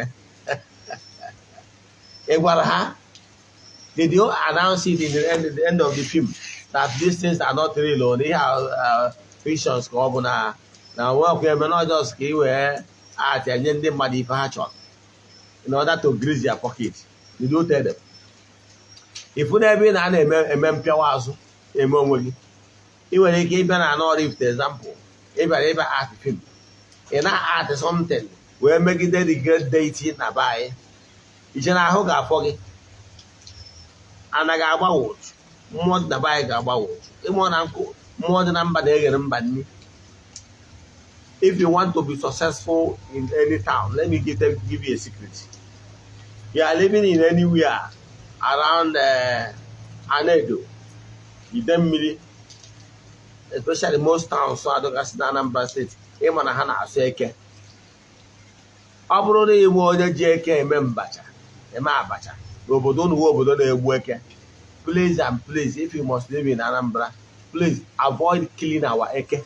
They do announce it in the end of the film that these things are not real, or they have fictions. Now, work we may not just give where at and then they manufacture in order to grease their pocket. You don't tell them. If you never been an embarking, even if you an oraifite example, if I ever ask him, and I ask something, we're making the great deity na buy. It's an ahoga foggy. And I got about more than buy about more than I'm bad. If you want to be successful in any town, let me give you a secret. You are living in anywhere around Anedo, Idemili, especially most towns, so I don't get Anambra State. Emanahana Aseke. Abroad, you want a JK membacha, a mabacha. Obodo no obodo na-egbu. Please and please, if you must live in Anambra, please avoid killing our eke.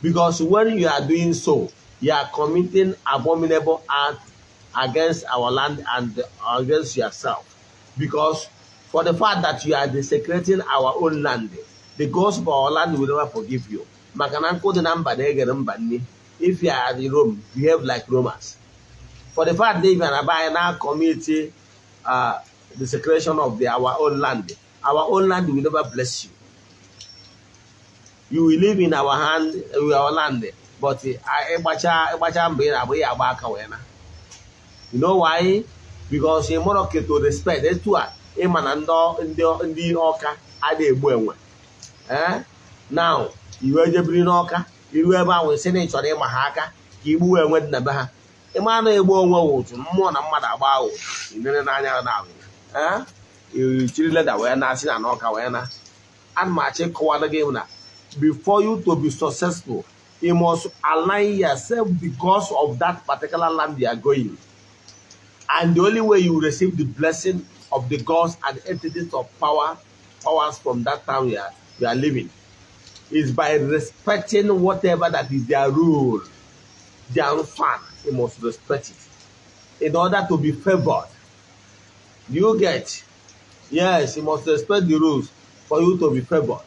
Because when you are doing so, you are committing abominable acts against our land and against yourself. Because for the fact that you are desecrating our own land, the gods of our land will never forgive you. If you are in Rome, behave like Romans. For the fact that you are now committing desecration of our own land will never bless you. You will live in our land, but you know why? Because in Morocco to respect it too. Now you are just bring Oka, you ever will send each other Mahaka, you will win the Baha. Emmanuel won't more than mother about in the now. You children that were not in Oka, and my check game. Before you to be successful, you must align yourself because of that particular land you are going. And the only way you will receive the blessing of the gods and entities of powers from that town you are living is by respecting whatever that is their rule, their fun. You must respect it in order to be favored. You get? Yes, you must respect the rules for you to be favored.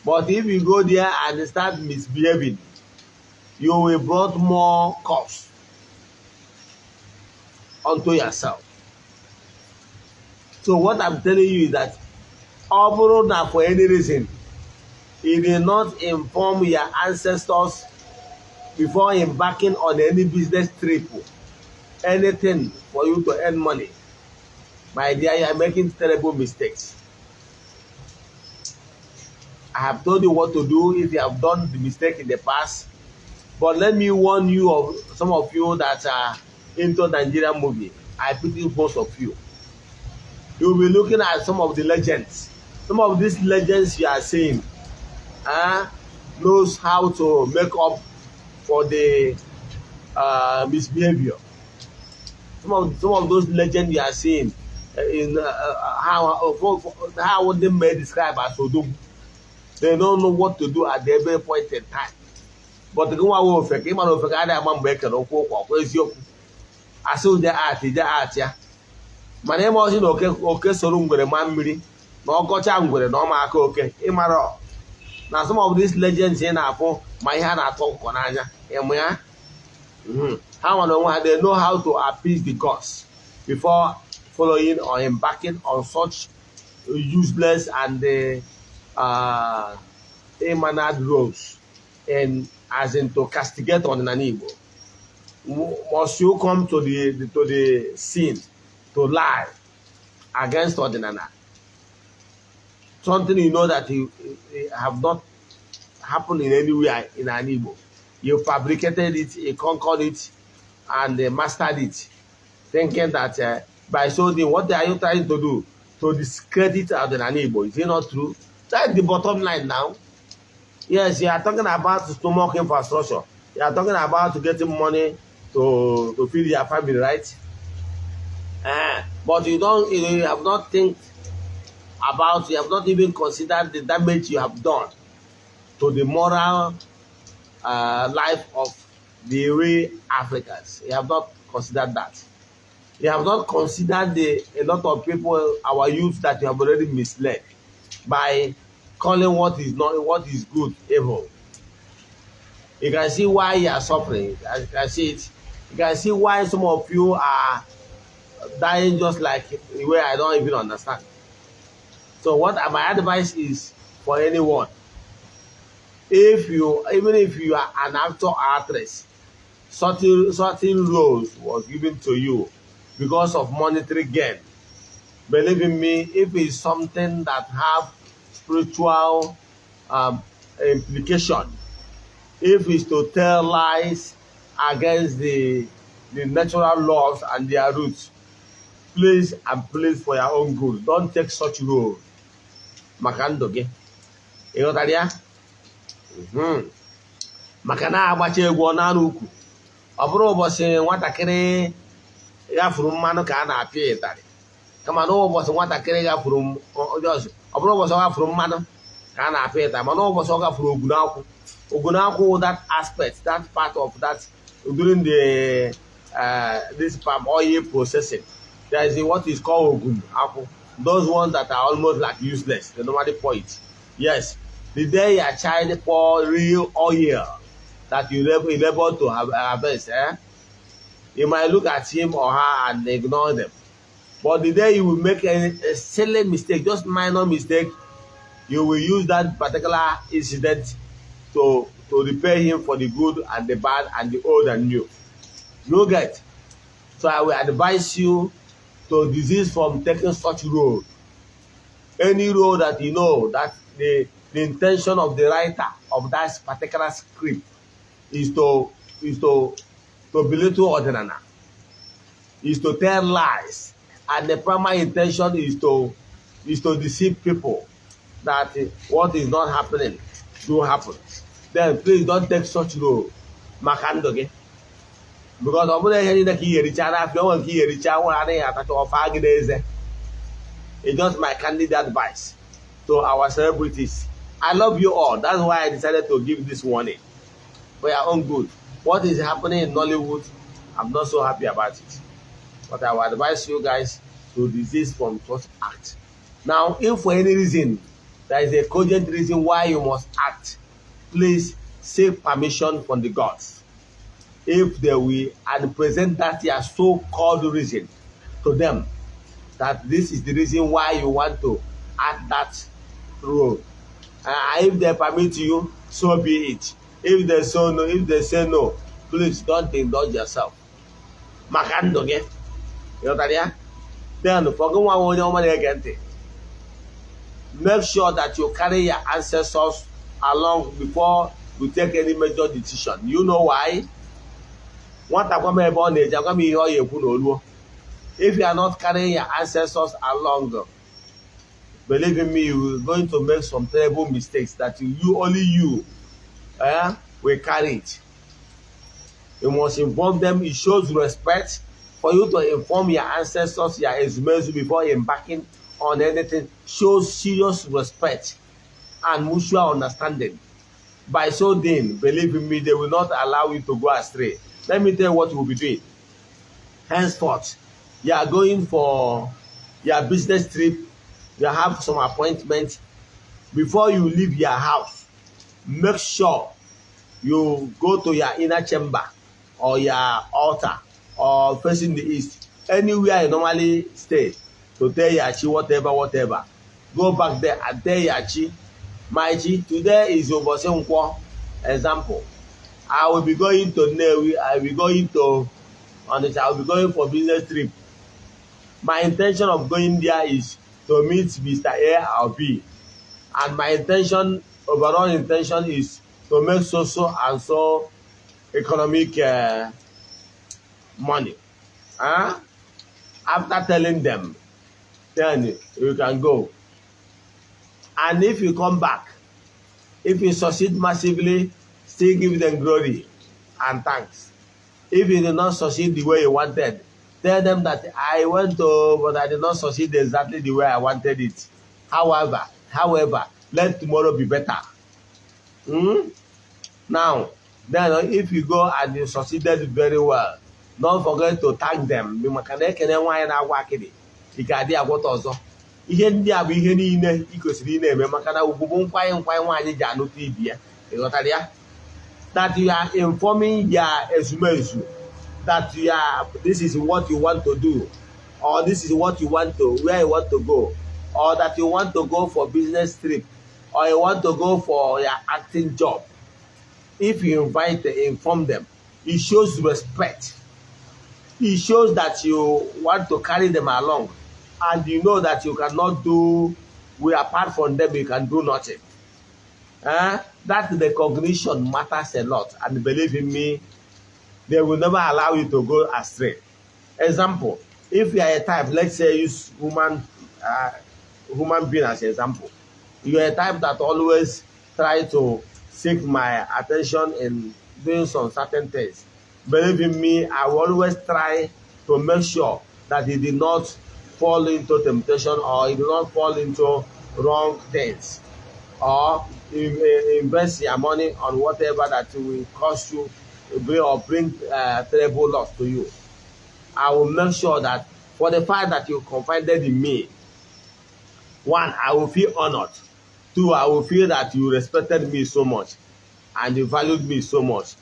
But if you go there and start misbehaving, you will bring more costs onto yourself. So what I'm telling you is that, overall, for any reason, you did not inform your ancestors before embarking on any business trip, anything for you to earn money. My dear, you are making terrible mistakes. I have told you what to do if you have done the mistake in the past. But let me warn you of some of you that are into Nigerian movie. I pity most of you. You will be looking at some of the legends. Some of these legends you are seeing knows how to make up for the misbehavior. Some of those legends you are seeing in how they may describe as Odum. They don't know what to do at every point in time. But the one who fake, even if I am making a cook, where's your? I saw the art, yeah. My name was okay, so room with a man, no coaching with a normal okay. Imaro. Now, some of these legends in Apple, my hand at all, Konanya, how they know how to appease the gods before following or embarking on such useless and emanad roads. and as in to castigate on an Igbo? Must you come to the scene to lie against Ordinana? Something you know that you have not happened in anywhere in an Igbo. You fabricated it, you conquered it, and mastered it, thinking that by so doing, what are you trying to do? To discredit Ordinana Igbo. Is it not true? That's the bottom line now. Yes, you are talking about stomach infrastructure. You are talking about getting money to feed your family, right? But you have not you have not even considered the damage you have done to the moral life of the real Africans. You have not considered that. You have not considered a lot of people, our youth, that you have already misled by calling what is good evil. You can see why you are suffering. You can see it. You can see why some of you are dying just like the way I don't even understand. So what my advice is for anyone, even if you are an actor or actress, certain roles was given to you because of monetary gain. Believe in me, if it's something that have spiritual implication, if it's to tell lies against the natural laws and their roots, please and please for your own good, don't take such role. Makando gị ịghọtara ya? Maka na agbacha egwu ọ na-arụ ukwu, ọ bụrụ ụbọchị nwatakịrị ghafuru mmanụ ka a na-apịa ịtarị, kama na ụbọchị nwatakịrị ghafuru ọ bụrụ ụbọchị ọ ghafuru mmanụ ka a na-apịa ịtarị, mana ụbọchị ọ ghafuru ogunakwụ, that aspect, that part of that during the this palm oil processing, there is what is called ogunakwụ. Those ones that are almost like useless, they normally pour it. Yes, the day your child pour real oil that you able to harvest, you might look at him or her and ignore them. But the day you will make a silly mistake, just minor mistake, you will use that particular incident to repay him for the good and the bad and the old and new. No get. So I will advise you to desist from taking such road. Any road that you know that the intention of the writer of that particular script is to belittle Ordinana, is to tell lies, and the primary intention is to deceive people that what is not happening will happen. Then please don't take such road. Makandoge. Because it's just my candid advice to our celebrities. I love you all. That's why I decided to give this warning for your own good. What is happening in Nollywood, I'm not so happy about it. But I will advise you guys to desist from such act. Now, if for any reason there is a cogent reason why you must act, please seek permission from the gods. If they will, and present that your so-called reason to them, that this is the reason why you want to act that role. If they permit you, so be it. If they say no, please don't indulge yourself. Makandoge. You know that? Then make sure that you carry your ancestors along before you take any major decision. You know why? If you are not carrying your ancestors along, believe in me, you are going to make some terrible mistakes that only you will carry it. You must inform them. It shows respect for you to inform your ancestors, your Ezumezu, before embarking on anything. Shows serious respect and mutual understanding. By so doing, believe in me, they will not allow you to go astray. Let me tell you what you will be doing. Henceforth, you are going for your business trip, you have some appointment. Before you leave your house, make sure you go to your inner chamber or your altar or facing the east, anywhere you normally stay, to tell Yachi whatever. Go back there and tell Yachi, my Chi, today is your Nkwo. Example, I will be going to Nnewi, I will be going to Onitsha, I will be going for business trip. My intention of going there is to meet Mr. A or B. And my intention, overall intention, is to make so and so economic money. After telling them, then you can go. And if you come back, if you succeed massively, still give them glory and thanks. If you did not succeed the way you wanted, tell them that I went to, but I did not succeed exactly the way I wanted it. However, let tomorrow be better. Now, then if you go and you succeeded very well, don't forget to thank them. Ihe ndị a bụ ihe niile ị kwesịrị ị na-eme maka na ugwu bụ nkwanye nwaanyị ji anụta ibi ya. Ịghọtara ya? That you are informing your ezumezu that this is what you want to do, or this is what you want to, where you want to go, or that you want to go for business trip, or you want to go for your acting job. If you inform them, it shows respect. It shows that you want to carry them along, and you know that you cannot do, apart from them, you can do nothing. That recognition matters a lot, and believe in me, they will never allow you to go astray. Example, if you are a type, let's say use human being as an example. You are a type that always try to seek my attention in doing some certain things. Believe in me, I will always try to make sure that he did not fall into temptation, or he did not fall into wrong things, or invest your money on whatever that will cost you or bring terrible loss to you. I will make sure that for the fact that you confided in me, one, I will feel honored. Two, I will feel that you respected me so much and you valued me so much.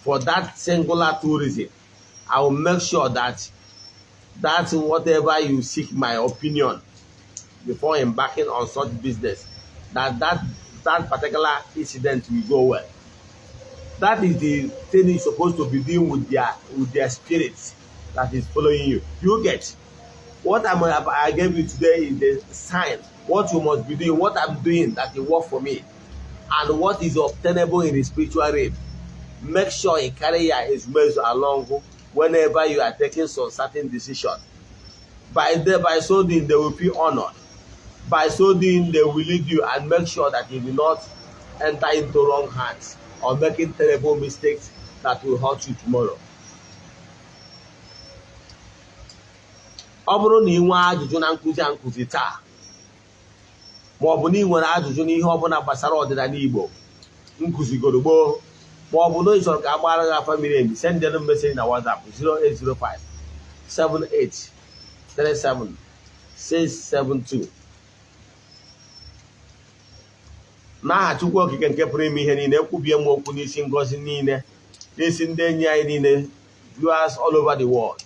For that singular two reason, I will make sure that whatever you seek my opinion before embarking on such business, that particular incident will go well. That is the thing you're supposed to be doing with their spirits that is following you. You get what I gave you today is the sign. What you must be doing, what I'm doing that will work for me, and what is obtainable in the spiritual realm. Make sure you carry your Ezumezu along whenever you are taking some certain decision. By so doing, they will feel honored. By so doing, they will lead you and make sure that you will not enter into wrong hands or making terrible mistakes that will hurt you tomorrow. Ọ bụrụ na ị nwee ajụjụ na nkụzi taa, ma ọ bụ na ị nwere ajụjụ n'ihe ọbụla gbasara ọdịnala Igbo nkụzigoro gboo, ma ọ bụ na ị chọrọ ka a gbara gị afa miri emi, send them message na WhatsApp 0805 78 37 672. N'aha Chukwu Okike nke pụrụ ime ihe niile, ekwubie m okwu n'isi ngọzi niile, n'isi ndị enyi anyị niile, viewers all over the world,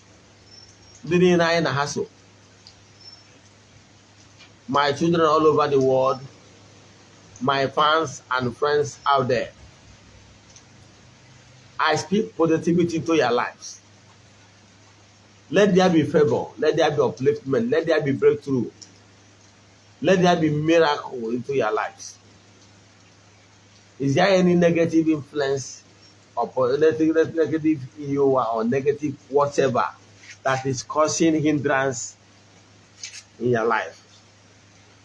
ndị niile anyị na ha so, my children all over the world, my fans and friends out there. I speak positivity into your lives. Let there be favor, let there be upliftment, let there be breakthrough, let there be miracle into your lives. Is there any negative influence or negative EOA or negative whatever that is causing hindrance in your life?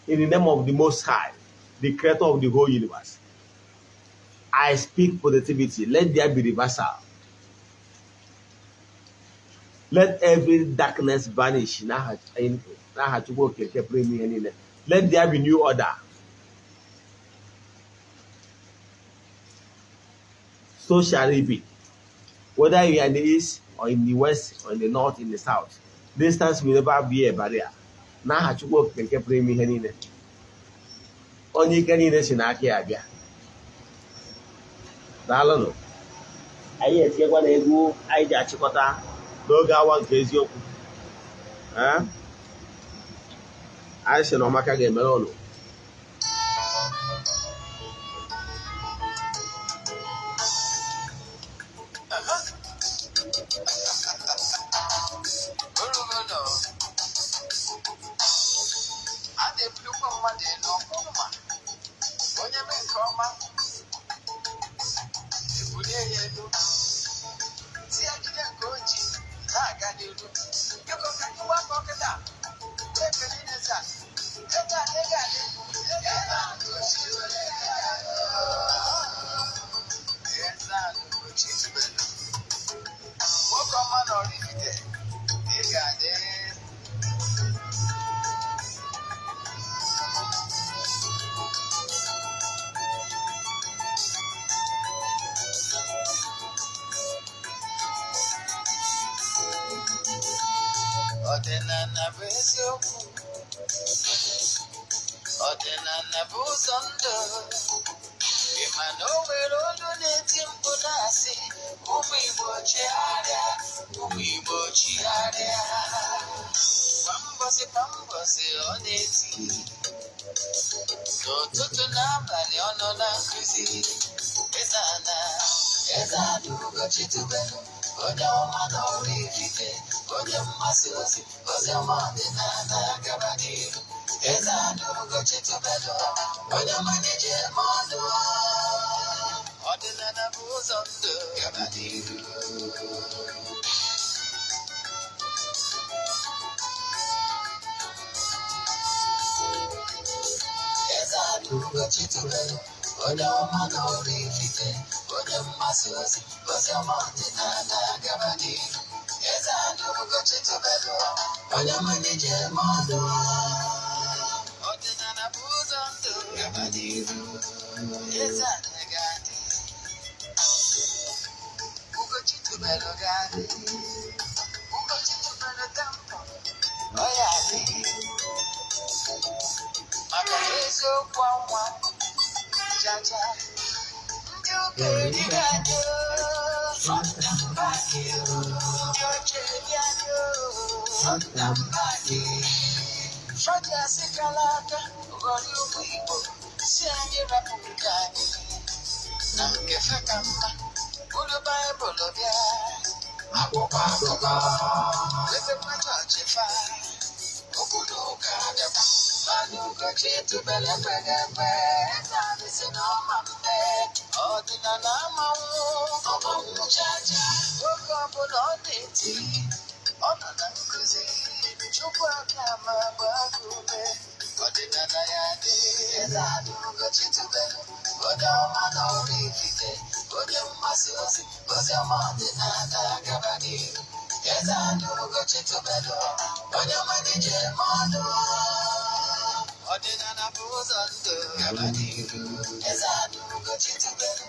In the name of the Most High, the creator of the whole universe, I speak positivity. Let there be reversal. Let every darkness vanish. Let there be new order. So shall it be. Whether you are in the east or in the west or in the north, in the south, distance will never be a barrier. N'aha Chukwu Okike nke pụrụ ime ihe niile, onye ike niile si n'aka ya abịa. Daalụnụ. Anyị etinyekwa na egwu anyị ji achịkọta n'oge awa nke eziokwu. Anyị sị na ọmaka ga-emere ụnụ. oraifite ịga-adị. Ọdịnala bụ eziokwu, ọdịnala bụ ụzọ ndụ. Ị ma na o nwere olu na-eti mkpu na-asị, ụmụ Igbo chigharịa, ụmụ Igbo chigharịa. Kwa mbọsị ọ na-eti, n'ụtụtụ n'abalị ọ nọ na nkụzi. Eze-ana, Eze-ana Ugochi tubelu, onye ọma na oraifite, onye mmasị ozi ọma ọdịnala gaba n'ihu. Eze-ana Ugochi tubelu, onye ọma na-eji eme ọnụ. Ọdịnala bụ ụzọ ndụ gaba n'ihu. Eze-ana Ugochi tubelu, onye ọma na oraifite, onye mmasị ozi ọma ọdịnala gaba n'ihu. Eze-ana Ugochi tubelu, onye ọma na-eji eme ọnụ. Ọdịnala bụ ụzọ ndụ gaba n'ihu. Eze-ana ga-adị, Ugochi tubelu ga-adị, Ugochi tubelu tempo ọ ya adị. Maka eziokwu ọnwa jaja, ndị okenye ga-adị, ndị ochie ga-adị, Fọdụ asị kala aka ghọrọ ụmụ Igbo si anyị rapụ nke anyị na nke fe ka mma. Bụrụ Baịbụl bịa, akwụkwọ akụkọ, ebekwa chọọchị fa, obodo ụka adịkwa. Mana Ugochi tubelu ekpeghị ekpe, Eze-ana si na ọma mpe. Ọdịnala amanwụ, ọmanwụ chacha, oge ọbụla ọ na-eti, ọ nọ na nkụzi. Chukwu aka ma gbaa ume, ọdịnala ya dị. Eze-ana Ugochi tubelu, onye ọma na oraifite, onye mmasị ozi ọma ọdịnala gaba n'ihu. Eze-ana Ugochi tubelu, onye ọma na-eji eme ọnụ. Ọdịnala bụ ụzọ ndụ gaba n'ihu. Eze-ana Ugochi tubelu,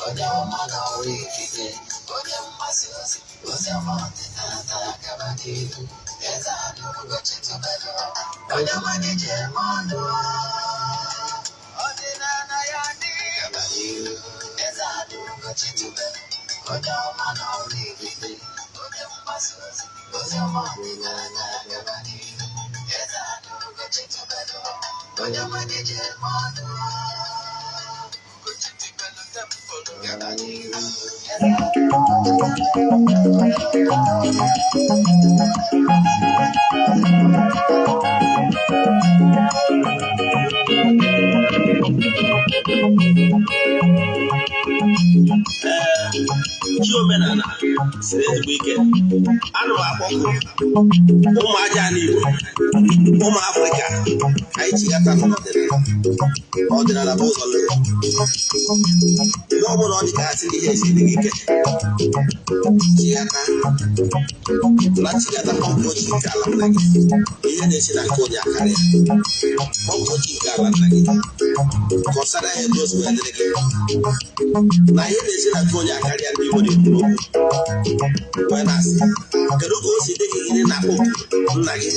onye ọma na oraifite, onye mmasị ozi ọma ọdịnala gaba n'ihu. Eze-ana Ugochi tubelu, onye ọma na-eji eme ọnụ. Ọdịnala ya dị gaba n'ihu. Eze-ana Ugochi tubelu, onye ọma na oraifite, onye mmasị ozi ọma ọdịnala gaba n'ihu. Eze-ana Ugochi tubelu, onye ọma na-eji eme ọnụ. Ugochi tubelu tempo gaba n'ihu. Chi omenala siri ezigbo ike. Ana m akpọkụ ụmụ aja n'Igbo, ụmụ Afrịka, ka anyị chigata n'ọdịnala. Ọdịnala bụ ụzọ ndụ. Ihe ọ bụla ọ dị ka asị ihe esi dị ike, chigata na chigata kọmpochi nke ala nna gị. Ihe na-esi na nke onye akarịa kọmpochi nke ala nna gị, kọsara ya etu o si wee dịrị gị. Na ihe na-esi na nke onye akarịa ndị Igbo na-ekwu okwu wee na-asị, kedu ka o si dị gị gịnị na-akpọ nna gị?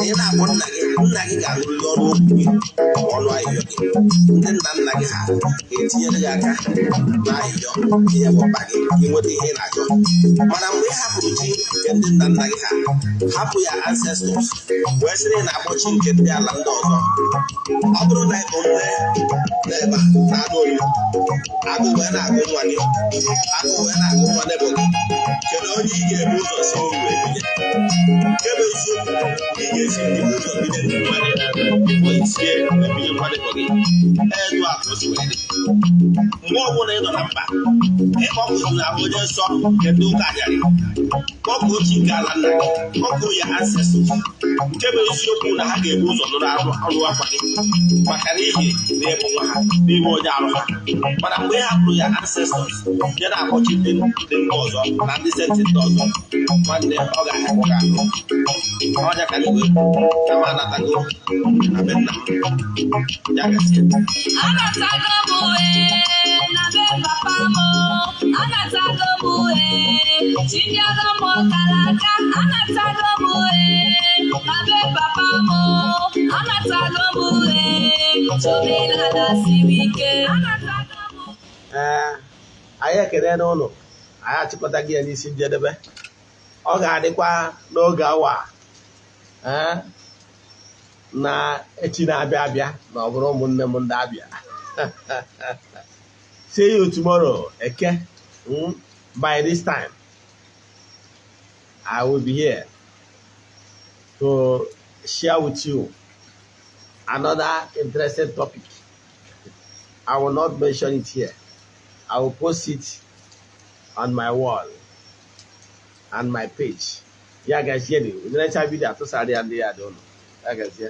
Ihe na-akpọ nna gị ga-anụrịrị ọrụ okwu gị, ọnụ ahịhịọ gị. Ndị nna nna gị ha ga-etinyere gị aka n'ahịhịọ ihe mụba gị ka ị nweta ihe ị na-achọ. Mana mgbe ị hapụrụ chi nke ndị nna nna gị ha, hapụ ya ancestors, wee sịrị na-akpọ chi nke ndị ala ndị ọzọ, ọ bụrụ na ịbụ nne n'ebe na-anụ olu, agụ wee na-agụ nwa gị, agụ wee na-agụ nwa nebo gị, kedu onye ị ga-ebu ụzọ si uru ebinye? Nke bụ eziokwu, ị ga-esi ndị ụzọ binye ndị mmadụ bifo isie ebinye nwa nebo gị. Edu akụ si wee dị. Mgbe ọbụla ị nọ na mba, ịkpọkụ na onye nsọ nke ndị ụka anyarị, kpọkụ chi nke ala nna gị, kpọkụ ya ancestors. Nke bụ eziokwu na ha ga-ebu ụzọ nụrụ ọrụ akwa gị, maka n'ihi na ịbụ nwa ha n'ime onye arụ ha. Mana mgbe ị hapụrụ ya ancestors, ya na-akpọchi ndị ndị mba ọzọ na ndị sentịntị ọzọ nwanne ọ ga-ahapụ ka ọnya ka na-ewe ka m anatago na be nna m ya gasị anatago m na be papa m anatago m chinyago m kalaka anatago m na be papa m anatago m omenala siri ike anyị ekele n'ụlọ anyị achịkọta gị ya n'isi njedebe ọ ga-adịkwa n'oge awa na echi na-abịa abịa na ọ bụrụ ụmụnne m ndị abịa see you tomorrow eke by this time I will be here to share with you another interesting topic. I will not mention it here. I will post it on my wall and my page. Yeah, guys, hear me. The next video, I don't know. Yeah, guys, yeah.